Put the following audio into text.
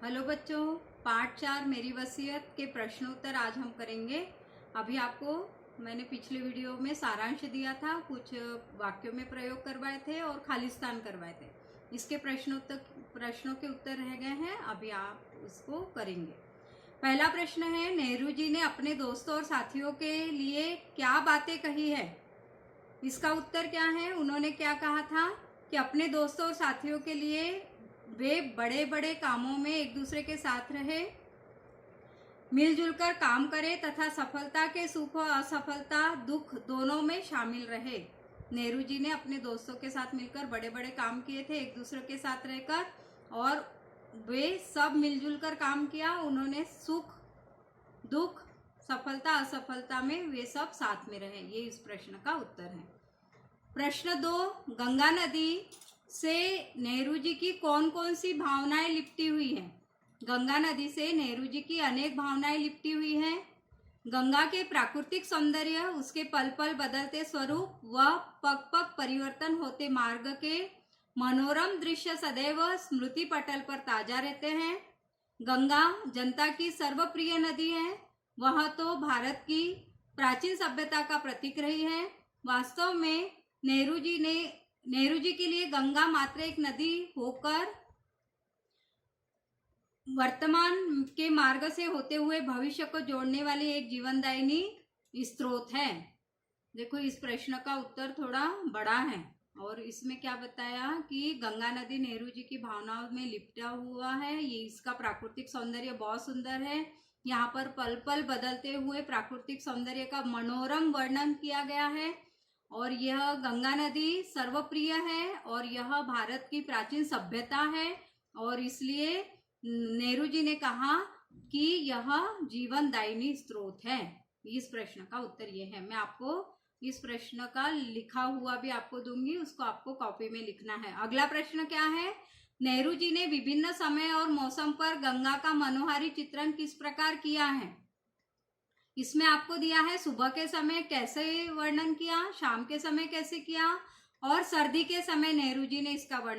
Hello बच्चों, part 4 मेरी वसीयत के प्रश्नोत्तर आज हम करेंगे। अभी आपको मैंने पिछले वीडियो में सारांश दिया था, कुछ वाक्यों में प्रयोग करवाए थे और खालिस्तान करवाए थे। इसके प्रश्नों के उत्तर रह गए हैं, अभी आप उसको करेंगे। पहला प्रश्न है, नेहरू जी ने अपने दोस्तों और साथियों के लिए क्या बातें कही है? इसका उत्तर क्या है? उन्होंने क्या कहा था कि अपने दोस्तों और साथियों के लिए वे बड़े बड़े कामों में एक दूसरे के साथ रहे, मिलजुल कर काम करें तथा सफलता के सुख और असफलता दुख दोनों में शामिल रहे। नेहरू जी ने अपने दोस्तों के साथ मिलकर बड़े बड़े काम किए थे, एक दूसरे के साथ रहकर, और वे सब मिलजुल कर काम किया। उन्होंने सुख दुख सफलता असफलता में वे सब साथ में रहे। ये इस प्रश्न का उत्तर है। प्रश्न 2, गंगा नदी से नेहरू जी की कौन कौन सी भावनाएं लिपटी हुई हैं? गंगा नदी से नेहरू जी की अनेक भावनाएं लिपटी हुई हैं। गंगा के प्राकृतिक सौंदर्य, उसके पल पल बदलते स्वरूप व पग पग परिवर्तन होते मार्ग के मनोरम दृश्य सदैव स्मृति पटल पर ताजा रहते हैं। गंगा जनता की सर्वप्रिय नदी है। वह तो भारत की प्राचीन सभ्यता का प्रतीक रही है। वास्तव में नेहरू जी के लिए गंगा मात्र एक नदी होकर वर्तमान के मार्ग से होते हुए भविष्य को जोड़ने वाली एक जीवनदायिनी स्रोत है। देखो, इस प्रश्न का उत्तर थोड़ा बड़ा है और इसमें क्या बताया कि गंगा नदी नेहरू जी की भावनाओं में लिपटा हुआ है। ये इसका प्राकृतिक सौंदर्य बहुत सुंदर है। यहाँ पर पल पल बदलते हुए प्राकृतिक सौंदर्य का मनोरम वर्णन किया गया है। और यह गंगा नदी सर्वप्रिय है और यह भारत की प्राचीन सभ्यता है, और इसलिए नेहरू जी ने कहा कि यह जीवनदायिनी स्रोत है। इस प्रश्न का उत्तर यह है। मैं आपको इस प्रश्न का लिखा हुआ भी आपको दूंगी, उसको आपको कॉपी में लिखना है। अगला प्रश्न क्या है? नेहरू जी ने विभिन्न समय और मौसम पर गंगा का मनोहारी चित्रण किस प्रकार किया है? इसमें आपको दिया है सुबह के समय कैसे वर्णन किया, शाम के समय कैसे किया, और सर्दी के समय नेहरू जी ने इसका वर्णन